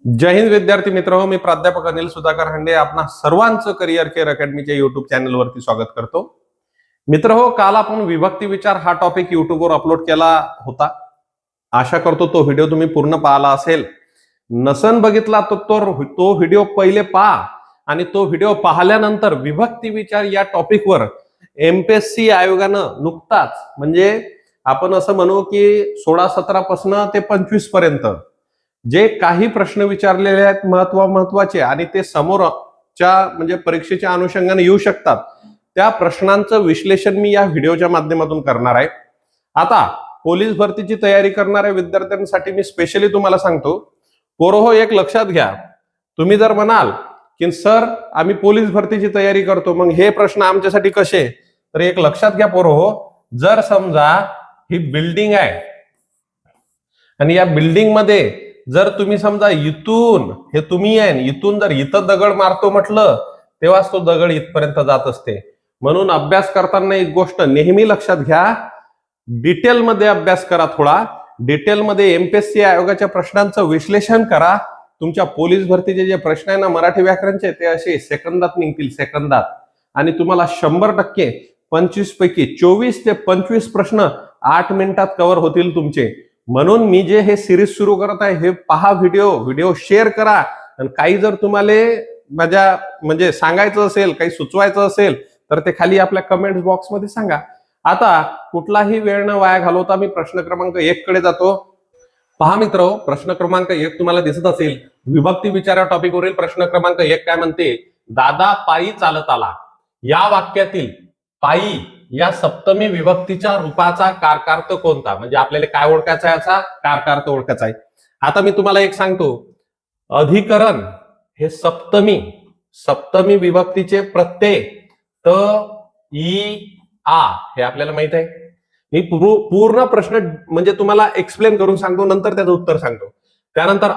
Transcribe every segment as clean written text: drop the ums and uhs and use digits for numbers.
जय हिंद विद्यार्थी मित्र, मी प्राध्यापक अनिल सुधाकर हंडे आपणा सर्वांचं करिअर केअर अकॅडमीच्या युट्यूब चॅनलवरती स्वागत करतो. मित्र हो, काल आपण विभक्ती विचार हा टॉपिक युट्यूबवर अपलोड केला होता. आशा करतो तो व्हिडिओ तुम्ही पूर्ण पाहिला असेल. नसन बघितला तर तो व्हिडिओ पहिले पहा आणि तो व्हिडिओ पाहिल्यानंतर विभक्ती विचार या टॉपिकवर एमपीएससी आयोगानं नुकताच म्हणजे आपण असं म्हणू की 16-17 पासून ते 25 पर्यंत जे काही प्रश्न विचारलेले आहेत महत्वाचे आणि ते समोरच्या म्हणजे परीक्षेच्या अनुषंगाने येऊ शकतात, त्या प्रश्नांचं विश्लेषण मी या व्हिडिओच्या माध्यमातून करणार आहे. आता पोलीस भरतीची तयारी करणाऱ्या विद्यार्थ्यांसाठी मी स्पेशली तुम्हाला सांगतो, पोरहो एक लक्षात घ्या. तुम्ही जर म्हणाल की सर आम्ही पोलीस भरतीची तयारी करतो, मग हे प्रश्न आमच्यासाठी कसे, तर एक लक्षात घ्या पोरहो, जर समजा ही बिल्डिंग आहे आणि या बिल्डिंग मध्ये जर तुम्ही समजा इथून हे तुम्ही आहे, इथून जर इथं दगड मारतो म्हटलं तेव्हाच तो दगड इथपर्यंत जात असते. म्हणून अभ्यास करताना एक गोष्ट नेहमी लक्षात घ्या, डिटेलमध्ये अभ्यास करा. थोडा डिटेलमध्ये एमपीएससी आयोगाच्या प्रश्नांचं विश्लेषण करा. तुमच्या पोलीस भरतीचे जे प्रश्न आहे ना मराठी व्याकरणचे, ते असे सेकंदात निघतील, सेकंदात. आणि तुम्हाला 100% 25 पैकी 24 ते 25 प्रश्न 8 मिनिटात कव्हर होतील तुमचे. म्हणून मी जे हे सिरीज सुरू करत आहे, हे पहा, व्हिडिओ शेअर करा. आणि काही जर तुम्हाला माझ्या म्हणजे सांगायचं असेल, काही सुचवायचं असेल तर ते खाली आपल्या कमेंट बॉक्समध्ये सांगा. आता कुठलाही वेळ न वाया घालवता मी प्रश्न क्रमांक 1 कडे जातो. पहा मित्र, प्रश्न क्रमांक 1 तुम्हाला दिसत असेल. विभक्ती विचारा टॉपिकवरील प्रश्न क्रमांक 1 काय म्हणते, दादा पायी चालत आला. या वाक्यातील पायी या सप्तमी विभक्तीच्या रूपाचा कारकार्थ कोणता, म्हणजे आपल्याला काय ओळखायचा आहे, याचा कारकार्थ ओळखायचा आहे. आता मी तुम्हाला एक सांगतो, अधिकरण हे सप्तमी विभक्तीचे प्रत्यय त ई आ हे आपल्याला माहित आहे. मी पूर्ण प्रश्न म्हणजे तुम्हाला एक्सप्लेन करून सांगतो, नंतर त्याचं उत्तर सांगतो. त्यानंतर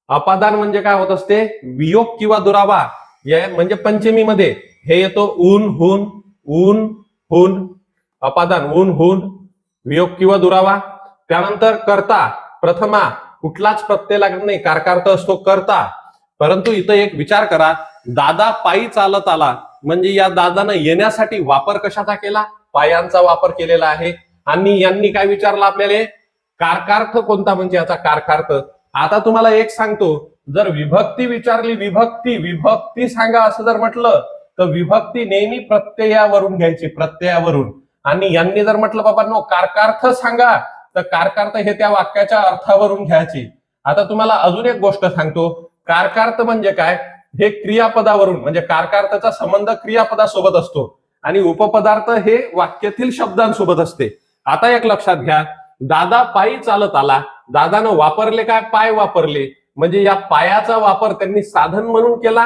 अपादान म्हणजे काय होत असते, वियोग किंवा दुरावा. म्हणजे पंचमी मध्ये हे येतो ऊन हुन, अपादान ऊन हुन, वियोग किंवा दुरावा. त्यानंतर कर्ता प्रथमा, कुठलाच प्रत्यय लागत नाही, कारकार्थ असतो कर्ता. परंतु इथं एक विचार करा, दादा पायी चालत आला म्हणजे या दादानं येण्यासाठी वापर कशाचा केला, पायांचा वापर केलेला आहे. आणि यांनी काय विचारलं आपल्याला, कारकार्थ कोणता, म्हणजे याचा कारकार्थ. आता तुम्हाला एक सांगतो, जर विभक्ती विचारली, विभक्ती सांगा असं जर म्हटलं तर विभक्ती नेहमी प्रत्ययावरून घ्यायची, प्रत्ययावरून. आणि यांनी जर म्हटलं बाबा नो कारकार्थ सांगा, तर कारकार्थ हे त्या वाक्याच्या अर्थावरून घ्यायची. आता तुम्हाला अजून एक गोष्ट सांगतो, कारकार्थ म्हणजे काय, हे क्रियापदावरून, म्हणजे कारकार्थाचा संबंध क्रियापदासोबत असतो आणि उपपदार्थ हे वाक्यातील शब्दांसोबत असते. आता एक लक्षात घ्या, दादा पायी चालत आला, दादानं वापरले काय, पाय वापरले. म्हणजे या पायाचा वापर त्यांनी साधन म्हणून केला,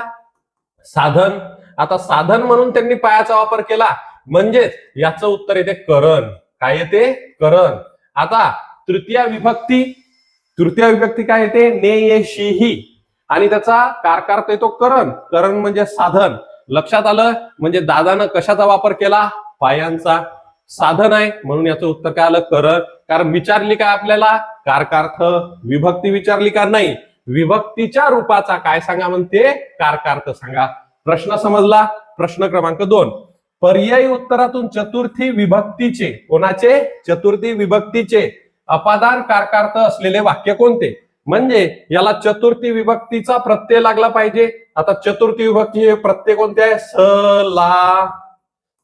साधन. आता साधन म्हणून त्यांनी पायाचा वापर केला, म्हणजेच याचं उत्तर येते करण. काय येते, करण. आता तृतीय विभक्ती काय येते, नेयशीही, आणि त्याचा कारकार्थ येतो करण. करण म्हणजे साधन. लक्षात आलं, म्हणजे दादानं कशाचा वापर केला, पायांचा. साधन आहे म्हणून याचं उत्तर काय आलं, करण. कारण विचारली काय आपल्याला, कारकार्थ. विभक्ती विचारली का, नाही, विभक्तीच्या रूपाचा काय सांगा म्हणते, कारकार्थ सांगा. प्रश्न समजला. प्रश्न क्रमांक 2, पर्यायी उत्तरातून चतुर्थी विभक्तीचे, कोणाचे, चतुर्थी विभक्तीचे अपादान कारकार्थ असलेले वाक्य कोणते. म्हणजे याला चतुर्थी विभक्तीचा प्रत्यय लागला पाहिजे. आता चतुर्थी विभक्ती प्रत्यय कोणते आहे, स, ला,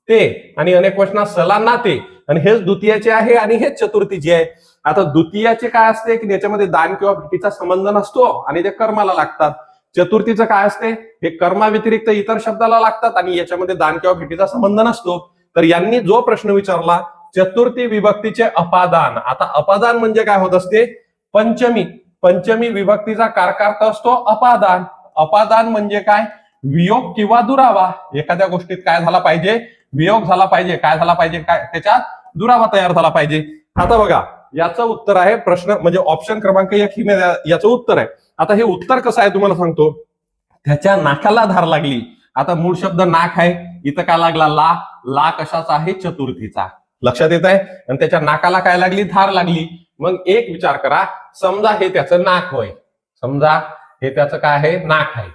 ते. आणि अनेक वचनात सला ना ते, आणि हेच द्वितीयाचे आहे आणि हेच चतुर्थीचे आहे. आता द्वितीयाचे काय असते की त्याच्यामध्ये दान किंवा भेटीचा संबंध नसतो आणि ते कर्माला लागतात. चतुर्थीचं काय असते, हे कर्मा व्यतिरिक्त इतर शब्दाला लागतात आणि याच्यामध्ये दान किंवा भेटीचा संबंध नसतो. तर यांनी जो प्रश्न विचारला, चतुर्थी विभक्तीचे अपादान. आता अपादान म्हणजे काय होत असते, पंचमी विभक्तीचा कारकार्थ असतो अपादान. अपादान म्हणजे काय, वियोग किंवा दुरावा. एखाद्या गोष्टीत काय झाला पाहिजे, वियोग झाला पाहिजे, काय झाला पाहिजे, काय त्याच्यात दुरावा तयार झाला पाहिजे. आता बघा, याचं उत्तर आहे प्रश्न म्हणजे ऑप्शन क्रमांक 1 ही याचं उत्तर आहे. आता हे उत्तर कसं आहे तुम्हाला सांगतो, त्याच्या नाकाला धार लागली. आता मूळ शब्द नाक आहे, इथं काय लागला, ला कशाचा आहे, चतुर्थीचा. लक्षात येत आहे. आणि त्याच्या नाकाला काय लागली, धार लागली. मग एक विचार करा, समजा हे त्याचं नाक होय, समजा हे त्याचं काय आहे, नाक आहे,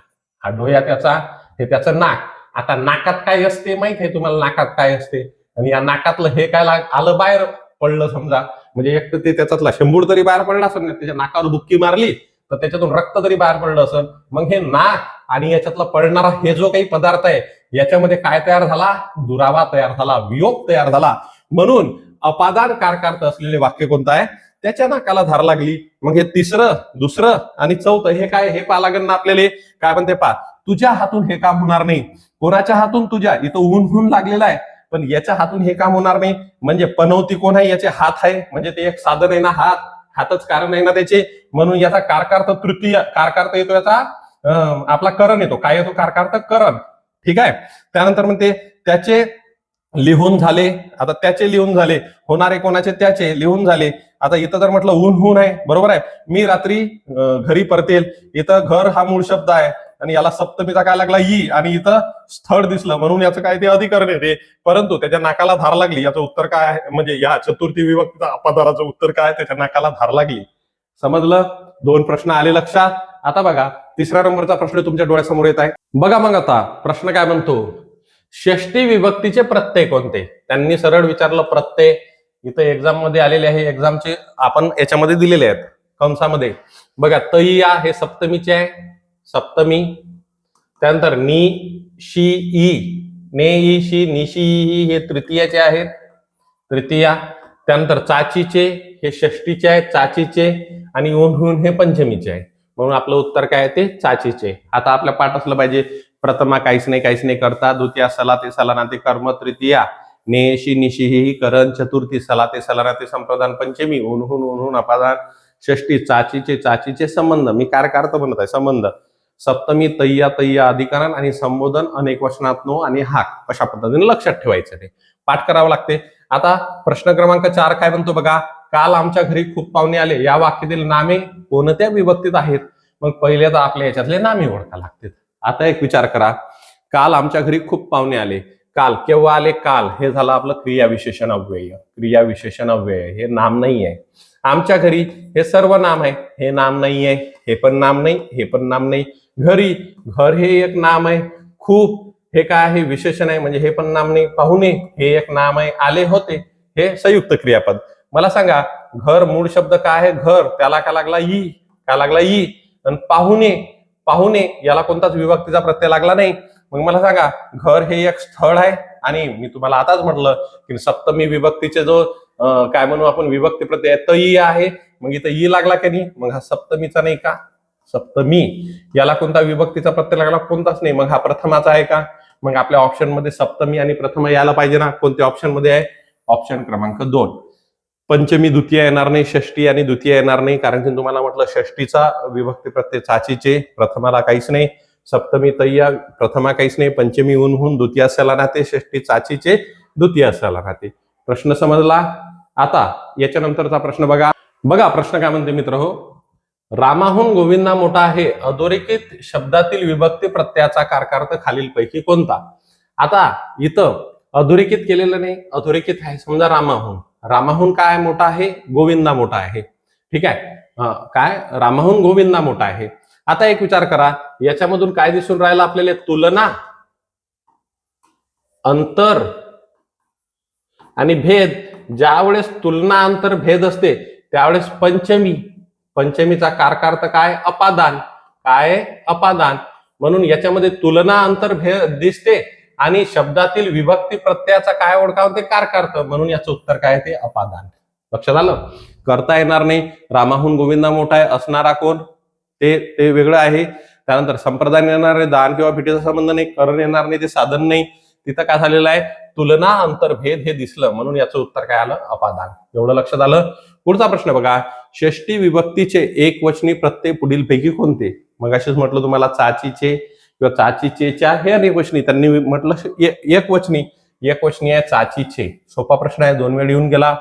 हा डोया त्याचा, हे त्याचं नाक. आता नाकात काय असते माहित आहे तुम्हाला, नाकात काय असते, आणि या नाकातलं हे काय आलं बाहेर पडलं समजा, म्हणजे एक तर ते त्याच्यातला शेंबूड तरी बाहेर पडला असेल, त्याच्या नाकावर बुक्की मारली तर त्याच्यातून रक्त तरी बाहेर पडलं असेल. मग हे नाक आणि याच्यातला पडणारा हे जो काही पदार्थ आहे याच्यामध्ये काय तयार झाला, दुरावा तयार झाला, वियोग तयार झाला. म्हणून अपादान कारकार्थ असलेले वाक्य कोणतं आहे, त्याच्या नाकाला धार लागली. मग हे तिसरं, दुसरं आणि चौथं हे काय, हे पहा लागेल ना आपल्याला. काय म्हणते पहा, तुझ्या हातून हे काम होणार नाही. कोणाच्या हातून, तुझ्या, इथं ऊन लागलेला आहे, पण याच्या हातून हे काम होणार नाही. म्हणजे पनवती कोण आहे, याचे हात आहे, म्हणजे ते एक साधन आहे ना, हातच कारण आहे ना त्याचे. म्हणून याचा कारकार्थ तृतीय कारकार्थ येतो, याचा आपला करण येतो. काय येतो, कारकार्थ करण. ठीक आहे. त्यानंतर म्हणते त्याचे लिहून झाले. आता त्याचे लिहून झाले, होणारे कोणाचे, त्याचे लिहून झाले. आता इथं जर म्हटलं ऊन आहे, बरोबर आहे, मी रात्री घरी परतेल, इथं घर हा मूळ शब्द आहे आणि याला सप्तमीचा काय लागला, ई, आणि इथं स्थळ दिसलं म्हणून याचं काय ते अधिकरण येते. परंतु त्याच्या नाकाला धार लागली, याचं उत्तर काय आहे, म्हणजे या चतुर्थी विभक्तीचा अपादानाचं उत्तर काय, त्याच्या नाकाला धार लागली. समजलं. 2 प्रश्न आले लक्षात. आता बघा तिसऱ्या नंबरचा प्रश्न तुमच्या डोळ्यासमोर येत आहे. बघा मग आता प्रश्न काय म्हणतो, षष्टी विभक्तीचे प्रत्यय कोणते. त्यांनी सरळ विचारलं प्रत्यय. इथं एक्झाम मध्ये आलेले आहे, एक्झामचे आपण याच्यामध्ये दिलेले आहेत कंसामध्ये. बघा तैया हे सप्तमीचे आहे, सप्तमी. त्यानंतर नि, शी, ई, ने, ई, शी, निशी, ई हे तृतीयाचे आहेत, तृतीया. त्यानंतर चाचीचे हे षष्टीचे आहेत, चाचीचे. आणि ऊन हे पंचमीचे आहे. म्हणून आपलं उत्तर काय आहे, ते चाचीचे. आता आपल्या पाठ असलं पाहिजे, प्रथमा काहीच नाही करता, द्वितीया सलाते सलानाते कर्म, तृतीया नेशी निशी ही करण, चतुर्थी सलाते सलानाते संप्रदान, पंचमी ऊन अपादान, षष्टी चाचीचे संबंध, मी कारकार्थ म्हणत आहे संबंध, सप्तमी तय्या अधिकरण आणि संबोधन अनेक वचनात्नो आणि हाक. अशा पद्धतीने लक्षात ठेवायचं, ते पाठ करावं लागते. आता प्रश्न क्रमांक 4 काय म्हणतो बघा, काल आमच्या घरी खूप पाहुणे आले, या वाक्यातील नामे कोणत्या विभक्तीत आहेत. मग पहिले तर आपल्या याच्यातले नामे ओळखा लागतील. आता एक विचार करा, काल आमच्या घरी खूप पाहुणे आले, काल केव्हा आले, काल हे झालं आपलं क्रियाविशेषण अव्यय. क्रियाविशेषण अव्यय हे नाम नाही आहे. आमच्या घरी हे सर्व नाम आहे, हे नाम नाही आहे, हे पण नाम नाही, हे पण नाम नाही. घरी, घर हे एक नाम आहे. खूप हे काय आहे, विशेषण आहे, म्हणजे हे पण नाम नाही. पाहुणे हे एक नाम आहे. आले होते हे संयुक्त क्रियापद. मला सांगा, घर मूळ शब्द काय आहे, घर, त्याला काय लागला, ई, काय लागला, ई. आणि पाहुणे याला कोणताच विभक्तीचा प्रत्यय लागला नाही. मग मला सांगा, घर हे एक स्थळ आहे, आणि मी तुम्हाला आताच म्हटलं की सप्तमी विभक्तीचे जो काय म्हणू आपण विभक्ती प्रत्यय तई आहे, मग इथं ई लागला की नाही, मग हा सप्तमीचा नाही का, सप्तमी याला कोणता विभक्तीचा प्रत्यय लागला, कोणताच नाही. मग हा प्रथमाचा आहे का, मग आपल्या ऑप्शन मध्ये सप्तमी आणि प्रथमा यायला पाहिजे ना. कोणत्या ऑप्शन मध्ये आहे, ऑप्शन क्रमांक 2. पंचमी द्वितीय येणार नाही, षष्टी आणि द्वितीय येणार नाही, कारण की तुम्हाला म्हटलं षष्टीचा विभक्ती प्रत्यय चाचीचे, प्रथमाला काहीच नाही. सप्तमी तय्या, प्रथमा काहीच नाही. पंचमी ऊन द्वितीय असायला राहते, षष्टी चाचीचे द्वितीय असायला राहते. प्रश्न समजला. आता याच्यानंतरचा प्रश्न बघा. प्रश्न काय म्हणते मित्र हो, रामाहून गोविंदा मोठा आहे, अधोरेखित शब्दातील विभक्ती प्रत्ययाचा कारकार्थ खालीलपैकी कोणता. आता इथं अधोरेखित केलेलं नाही, अधोरेखित आहे. समजा रामाहून काय मोठा आहे, गोविंदा मोठा आहे. ठीक आहे, काय रामाहून गोविंदा मोठा आहे. आता एक विचार करा, याच्यामधून काय दिसून राहिलं आपल्याला, तुलना, अंतर आणि भेद. ज्या वेळेस तुलना अंतर भेद असते त्यावेळेस पंचमीचा कारकार्थ काय, अपादान. काय, अपादान. म्हणून याच्यामध्ये तुलना अंतर भेद दिसते आणि शब्दातील विभक्ती प्रत्ययाचा काय ओळखावं, ते कारकार्थ. म्हणून याचं उत्तर काय, ते अपादान. लक्षात आलं. करता येणार नाही, रामाहून गोविंदा मोठा आहे असणारा कोण, ते वेगळं आहे. त्यानंतर संप्रदान येणार आहे, दान किंवा भेटीचा संबंध नाही. करण येणार नाही, ते साधन नाही. तिथं काय झालेलं आहे, तुलना अंतर्भेद हे दिसलं, म्हणून याचं उत्तर काय आलं, अपादान. एवढं लक्षात आलं. पुढचा प्रश्न बघा, षष्टी विभक्तीचे एकवचनी प्रत्यय पुढीलपैकी कोणते. मग अशीच म्हटलं तुम्हाला चाचीचे किंवा चाचीचेच्या हे अनेकवचनी, त्यांनी म्हटलं एकवचनी आहे चाचीचे. सोपा प्रश्न आहे, 2 वेळ येऊन गेला.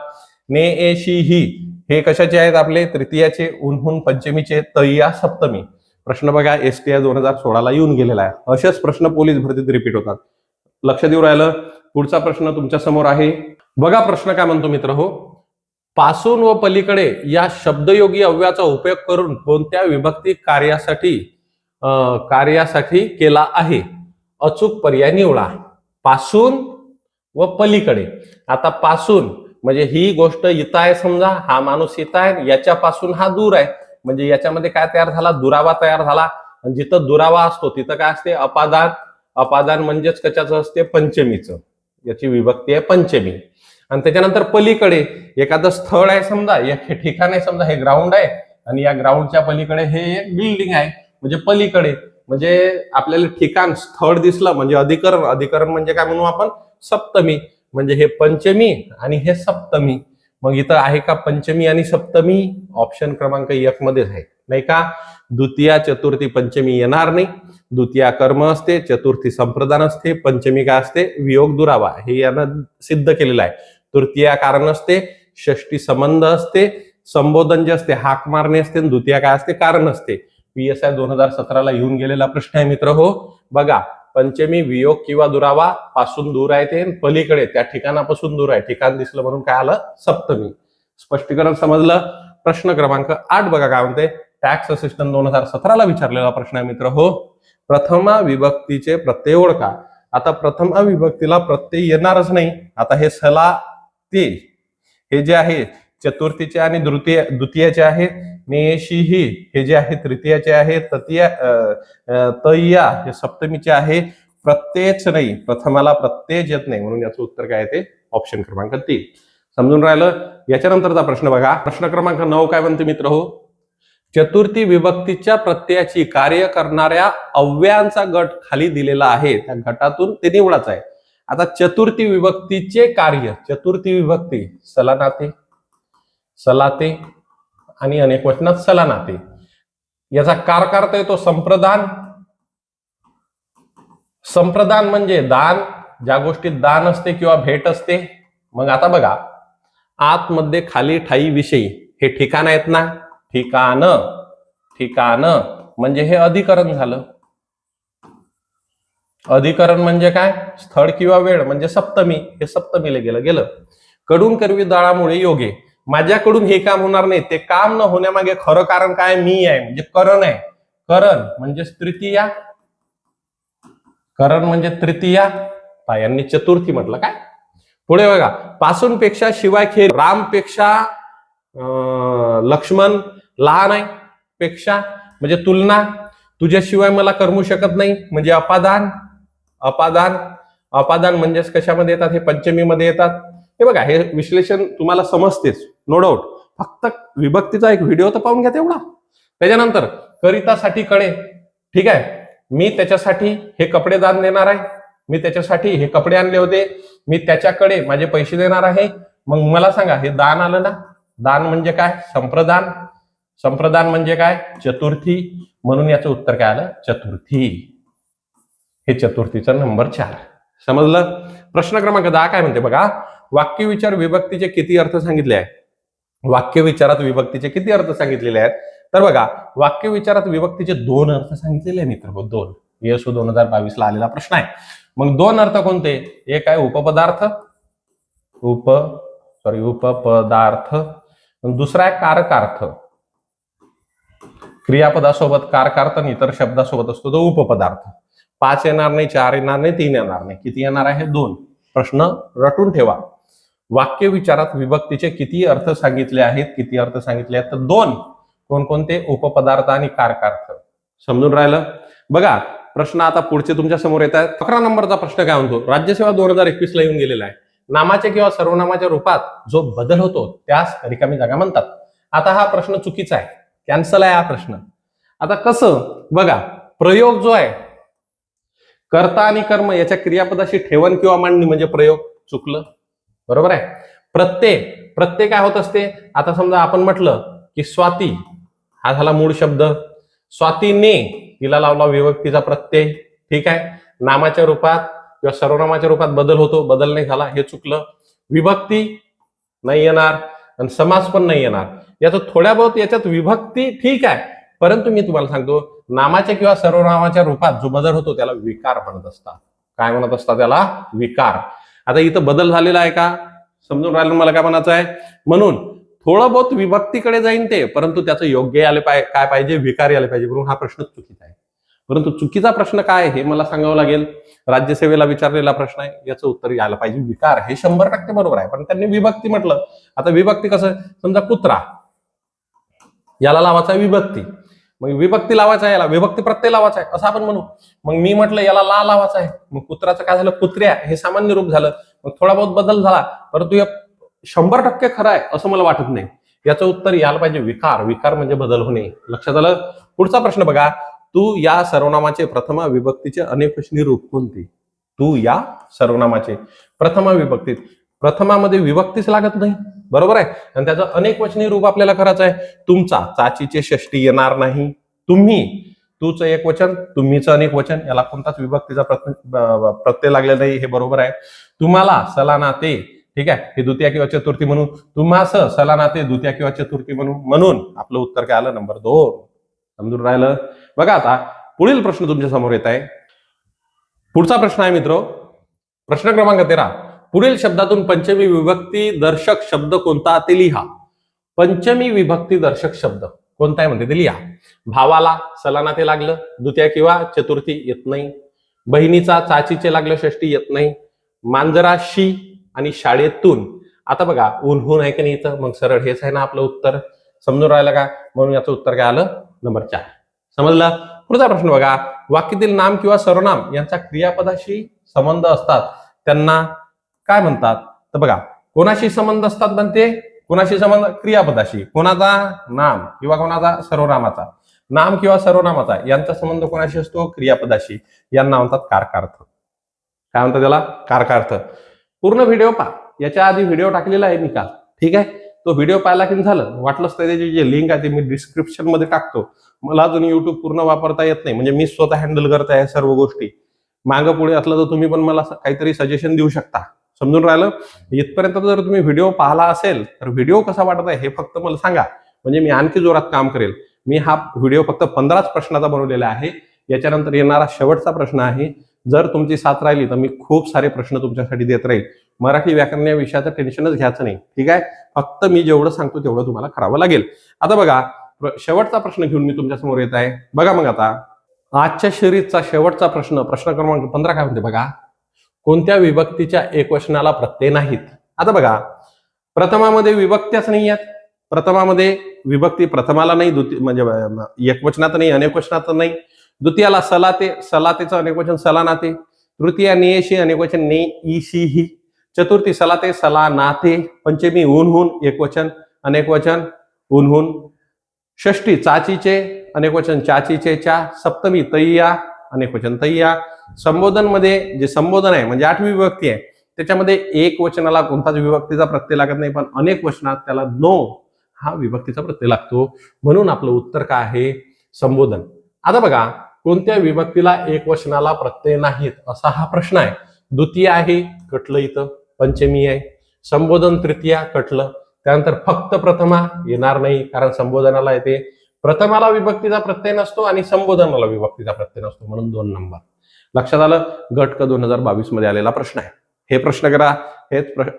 ने, ए, शी, ही हे कशाचे आहेत आपले, तृतीयाचे. ऊन पंचमीचे. तय्या सप्तमी. प्रश्न बघा STI 2016 येऊन गेलेला आहे. असेच प्रश्न पोलीस भरतीत रिपीट होतात. लक्षात येऊ राहिलं. पुढचा प्रश्न तुमच्या समोर आहे बघा. प्रश्न काय म्हणतो मित्र हो, पासून व पलीकडे या शब्दयोगी अव्ययाचा उपयोग करून कोणत्या विभक्ती कार्यासाठी केला आहे? अचूक पर्याय निवडा. पासून व पलीकडे. आता पासून म्हणजे ही गोष्ट इथं आहे, समजा हा माणूस इथं आहे, याच्यापासून हा दूर आहे, म्हणजे याच्यामध्ये काय तयार झाला? दुरावा तयार झाला. जिथं दुरावा असतो तिथं काय असते? अपादान. अपादान म्हणजेच कशाचं असते? पंचमीचं. याची विभक्ती आहे पंचमी. आणि त्याच्यानंतर पलीकडे एखादं स्थळ आहे, समजा एक ठिकाण आहे, समजा हे ग्राउंड आहे आणि या ग्राउंडच्या पलीकडे हे एक बिल्डिंग आहे, म्हणजे पलीकडे. म्हणजे आपल्याला ठिकाण स्थळ दिसलं म्हणजे अधिकरण. अधिकरण म्हणजे काय म्हणू आपण? सप्तमी. म्हणजे हे पंचमी आणि हे सप्तमी. मग इथं आहे का पंचमी आणि सप्तमी? ऑप्शन क्रमांक 1 मध्येच आहे, नाही का? द्वितीया चतुर्थी पंचमी येणार नाही. द्वितीया कर्म असते, चतुर्थी संप्रदान असते, पंचमी काय असते? वियोग दुरावा. हे यानं सिद्ध केलेलं आहे. तृतीया कारण असते, षष्टी संबंध असते, संबोधन जे असते हाक मारणे असते, द्वितीया काय असते? कारण असते. PSI 2017 येऊन गेलेला प्रश्न आहे मित्र हो. बघा, पंचमी वियोग किंवा दुरावा पासून दूर आहे ते, पलीकडे त्या ठिकाणापासून दूर आहे. ठिकाण दिसलं म्हणून काय आलं? सप्तमी. स्पष्टीकरण समजलं? प्रश्न क्रमांक 8 बघा काय म्हणते. टॅक्स असिस्टंट 2017 विचारलेला प्रश्न आहे मित्र हो. प्रथमा विभक्तीचे प्रत्यय ओळखा. आता प्रथमा विभक्तीला प्रत्यय येणारच नाही. आता हे सला ते हे जे आहे चतुर्थीचे आणि द्वितीयाचे आहे. नेशीही हे जे आहे तृतीयाचे आहे. तय्या हे सप्तमीचे आहे. प्रत्ययच नाही, प्रथमाला प्रत्ययच येत नाही, म्हणून याचं उत्तर काय आहे? ते ऑप्शन क्रमांक 3. समजून राहिलं? याच्यानंतरचा प्रश्न बघा. प्रश्न क्रमांक 9 काय म्हणते मित्र हो. चतुर्थी विभक्तीच्या प्रत्ययाची कार्य करणाऱ्या अव्ययांचा गट खाली दिलेला आहे, त्या गटातून ते निवडायचं आहे. आता चतुर्थी विभक्तीचे कार्य. चतुर्थी विभक्ती सलानाते, सलाते आणि अनेक वचनात सलानाते. याचा कारक येतो संप्रदान. संप्रदान म्हणजे दान, ज्या गोष्टीत दान असते किंवा भेट असते. मग आता बघा, आतमध्ये खाली ठाई विषयी हे ठिकाण आहेत ना. ठिकाण, ठिकाण म्हणजे हे अधिकरण झालं. अधिकरण म्हणजे काय? स्थळ किंवा वेळ म्हणजे सप्तमी. हे सप्तमीला गेलं. कडून करवी दळामुळे योगे. माझ्याकडून हे काम होणार नाही. ते काम न होण्यामागे खरं कारण काय? मी आहे, म्हणजे करण आहे. करण म्हणजे तृतीया. करण म्हणजे तृतीया. यांनी चतुर्थी म्हटलं काय? पुढे बघा. पासून पेक्षा शिवाय खेळ. राम पेक्षा लक्ष्मण लहान आहे. पेक्षा म्हणजे तुलना. तुझ्याशिवाय मला करमू शकत नाही म्हणजे अपादान. अपादान. अपादान म्हणजेच कशामध्ये येतात? हे पंचमीमध्ये येतात. हे बघा, हे विश्लेषण तुम्हाला समजतेच, नो डाऊट. फक्त विभक्तीचा एक व्हिडिओ तर पाहून घ्या तेवढा. त्याच्यानंतर करितासाठी कडे. ठीक आहे, मी त्याच्यासाठी हे कपडे दान देणार आहे. मी त्याच्यासाठी हे कपडे आणले होते. मी त्याच्याकडे माझे पैसे देणार आहे. मग मला सांगा, हे दान आलं ना. दान म्हणजे काय? संप्रदान. संप्रदान म्हणजे काय? चतुर्थी. म्हणून याचं उत्तर काय आलं? चतुर्थी. हे चतुर्थीचा नंबर 4. समजलं? प्रश्न क्रमांक 10 काय म्हणते बघा. वाक्यविचार विभक्तीचे किती अर्थ सांगितले आहेत? वाक्यविचारात विभक्तीचे किती अर्थ सांगितलेले आहेत? तर बघा, वाक्यविचारात विभक्तीचे 2 अर्थ सांगितलेले आहे मित्र. 2. ESO 2022 आलेला प्रश्न आहे. मग 2 अर्थ कोणते? एक आहे उपपदार्थ. उपपदार्थ. दुसरा आहे कारकार्थ. क्रियापदासोबत कारकार्थ आणि इतर शब्दासोबत असतो तो उपपदार्थ. 5 येणार नाही, 4 येणार नाही, 3 येणार नाही. किती येणार आहे? 2. प्रश्न रटून ठेवा. वाक्य विचारात विभक्तीचे किती अर्थ सांगितले आहेत? किती अर्थ सांगितले आहेत? तर 2. कोणकोणते? उपपदार्थ आणि कारकार्थ. समजून राहिलं? बघा, प्रश्न आता पुढचे तुमच्या समोर येत आहेत. 11 नंबरचा प्रश्न काय म्हणतो. राज्यसेवा 2021 ला येऊन गेलेला आहे. नामाच्या किंवा सर्वनामाच्या रूपात जो बदल होतो त्यास रिकामी जागा म्हणतात. आता हा प्रश्न चुकीचा आहे, कॅन्सल आहे हा प्रश्न. आता कसं बघा, प्रयोग जो आहे कर्ता आणि कर्म याच्या क्रियापदाशी ठेवण किंवा मांडणी म्हणजे प्रयोग. चुकलं, बरोबर आहे. प्रत्यय काय होत असते? आता समजा आपण म्हटलं की स्वाती हा झाला मूळ शब्द. स्वातीने तिला लावला विभक्तीचा प्रत्यय. ठीक आहे. नामाच्या रूपात किंवा सर्वनामाच्या रूपात बदल होतो, बदल नाही झाला, हे चुकलं. विभक्ती नाही येणार आणि समास पण नाही येणार. याचं थोड्या बहुत याच्यात विभक्ती ठीक आहे, परंतु मी तुम्हाला सांगतो नामाच्या किंवा सर्वनामाच्या रूपात जो बदल होतो त्याला विकार म्हणत असतात. काय म्हणत असतात त्याला? विकार. आता इथं बदल झालेला आहे का? समजून राहिलं मला काय म्हणायचं आहे? म्हणून थोडं बहुत विभक्तीकडे जाईन ते, परंतु त्याचं योग्य आले पाहिजे, काय पाहिजे, विकार आले पाहिजे, म्हणून हा प्रश्न चुकीचा आहे. परंतु चुकीचा प्रश्न काय आहे हे मला सांगावं लागेल. राज्यसेवेला विचारलेला प्रश्न आहे, याचं उत्तर यायला पाहिजे विकार. हे 100% बरोबर आहे, पण त्यांनी विभक्ती म्हटलं. आता विभक्ती कसं, समजा कुत्रा, याला लावायचा विभक्ती, मग विभक्ती लावायचा आहे, याला विभक्ती प्रत्यय लावायचा आहे असं आपण म्हणू. मग मी म्हटलं याला ला लावायचा आहे, मग कुत्राचं काय झालं, कुत्र्या, हे सामान्य रूप झालं. मग थोडा बहुत बदल झाला, परंतु 100% खरं आहे असं मला वाटत नाही. याचं उत्तर यायला पाहिजे विकार. विकार म्हणजे बदल होणे. लक्षात आलं. पुढचा प्रश्न बघा. तू या सर्वनामाचे प्रथमा विभक्तीचे अनेकवचनी रूप कोणते? तू या सर्वनामाचे प्रथमा विभक्तीत, प्रथमामध्ये विभक्तीच लागत नाही, बरोबर आहे, आणि त्याचं अनेकवचनी रूप आपल्याला करायचं आहे. तुमचा, चाचीचे षष्टी येणार नाही. तुम्ही, तूच एक वचन, तुम्हीच अनेक वचन, याला कोणताच विभक्तीचा प्रत्यय लागलेला नाही, हे बरोबर आहे. तुम्हाला, सलाना ते, ठीक आहे, हे द्वितीय किंवा चतुर्थी म्हणून. तुम्हास, सलाना ते, द्वितीय किंवा चतुर्थी म्हणून आपलं उत्तर काय आलं, नंबर 2. समजून राहिलं. बघा आता पुढील प्रश्न तुमच्या समोर येत आहे. पुढचा प्रश्न आहे मित्र, प्रश्न क्रमांक 13. पुढील शब्दातून पंचमी विभक्ती दर्शक शब्द कोणता ते लिहा. पंचमी विभक्ती दर्शक शब्द कोणता आहे म्हणते ते लिहा. भावाला सलाना ते लागलं, द्वितीय किंवा चतुर्थी येत नाही. बहिणीचा, चाचीचे लागलं, षष्टी येत नाही. मांजराशी आणि शाळेतून. आता बघा उन्हून आहे की नाही इथं, मग सरळ हेच आहे ना आपलं उत्तर. समजून राहिलं का? म्हणून याचं उत्तर काय आलं, नंबर 4. समजलं. पुढचा प्रश्न बघा. वाक्यातील नाम किंवा सर्वनाम यांचा क्रियापदाशी संबंध असतात त्यांना काय म्हणतात? तर बघा, कोणाशी संबंध असतात म्हणते, कोणाशी संबंध, क्रियापदाशी. कोणाचा, नाम किंवा कोणाचा, सर्वनामाचा. नाम किंवा सर्वनामाचा यांचा संबंध कोणाशी असतो, क्रियापदाशी. यांना म्हणतात कारकार्थ. काय म्हणतात त्याला, कारकार्थ. पूर्ण व्हिडिओ पहा, याच्या आधी व्हिडिओ टाकलेला आहे मी काल, ठीक आहे. तो व्हिडिओ पाहिला की झालं. वाटलंच तर त्याची जे लिंक आहे ते मी डिस्क्रिप्शन मध्ये टाकतो. मला अजून युट्यूब पूर्ण वापरता येत नाही, म्हणजे मी स्वतः हँडल करत आहे सर्व गोष्टी. मागं पुढे असलं तर तुम्ही पण मला काहीतरी सजेशन देऊ शकता. समजून राहिलं. इथपर्यंत जर तुम्ही व्हिडिओ पाहिला असेल तर व्हिडिओ कसा वाटत आहे हे फक्त मला सांगा, म्हणजे मी आणखी जोरात काम करेल. मी हा व्हिडिओ फक्त 15 प्रश्नाचा बनवलेला आहे. याच्यानंतर येणारा शेवटचा प्रश्न आहे. जर तुमची साथ राहिली तर मी खूप सारे प्रश्न तुमच्यासाठी देत राहील. मराठी व्याकरण या विषयाचं टेन्शनच घ्यायचं नाही, ठीक आहे. फक्त मी जेवढं सांगतो तेवढं तुम्हाला करावं लागेल. आता बघा, शेवटचा प्रश्न घेऊन मी तुमच्या समोर येत आहे. बघा मग आता आजच्या सिरीजचा शेवटचा प्रश्न, प्रश्न क्रमांक 15 काय म्हणते बघा. कोणत्या विभक्तीच्या एकवचनाला प्रत्यय नाहीत? आता बघा, प्रथमामध्ये विभक्त्याच नाही आहेत. प्रथमामध्ये विभक्ती प्रथमाला नाही, म्हणजे एकवचनात नाही, अनेकवचनात नाही. द्वितीयाला सलाते, सलातेचं अनेकवचन सलानाते. तृतीया नियेशी, अनेकवचन ने ईशी ही. चतुर्थी सलाते, सलानाते. पंचमी ऊनहून, एकवचन अनेकवचन ऊनहून. षष्टी चाचीचे, अनेकवचन चाचीचे चा. सप्तमी तय्या, अनेकवचन तय्या. संबोधन मध्ये जे संबोधन आहे म्हणजे 8वी विभक्ती आहे, त्याच्यामध्ये एक वचनाला कोणताच विभक्तीचा प्रत्यय लागत नाही, पण अनेक वचनात त्याला नो हा विभक्तीचा प्रत्यय लागतो. म्हणून आपलं उत्तर काय आहे, संबोधन. आता बघा, कोणत्या विभक्तीला एक वचनाला प्रत्यय नाहीत असा हा प्रश्न आहे. द्वितीय आहे, कटलं इथं. पंचमी आहे. संबोधन तृतीया, कटलं. त्यानंतर फक्त प्रथमा येणार नाही, कारण संबोधनाला येते. प्रथमाला विभक्तीचा प्रत्यय नसतो आणि संबोधनाला विभक्तीचा प्रत्यय नसतो, म्हणून 2 नंबर. लक्षात आलं. गट क 2022 मध्ये आलेला प्रश्न आहे. हे प्रश्न करा.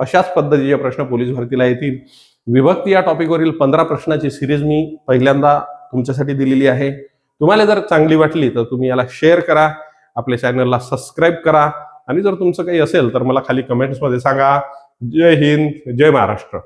अशाच पद्धतीचे प्रश्न पोलीस भरतीला येतील. विभक्ती या टॉपिकवरील 15 प्रश्नाची सिरीज मी पहिल्यांदा तुमच्यासाठी दिलेली आहे. तुम्हाला जर चांगली वाटली तर तुम्ही याला शेअर करा, आपल्या चॅनलला सबस्क्राईब करा, आणि जर तुमचं काही असेल तर मला खाली कमेंट्समध्ये सांगा. जय हिंद, जय महाराष्ट्र.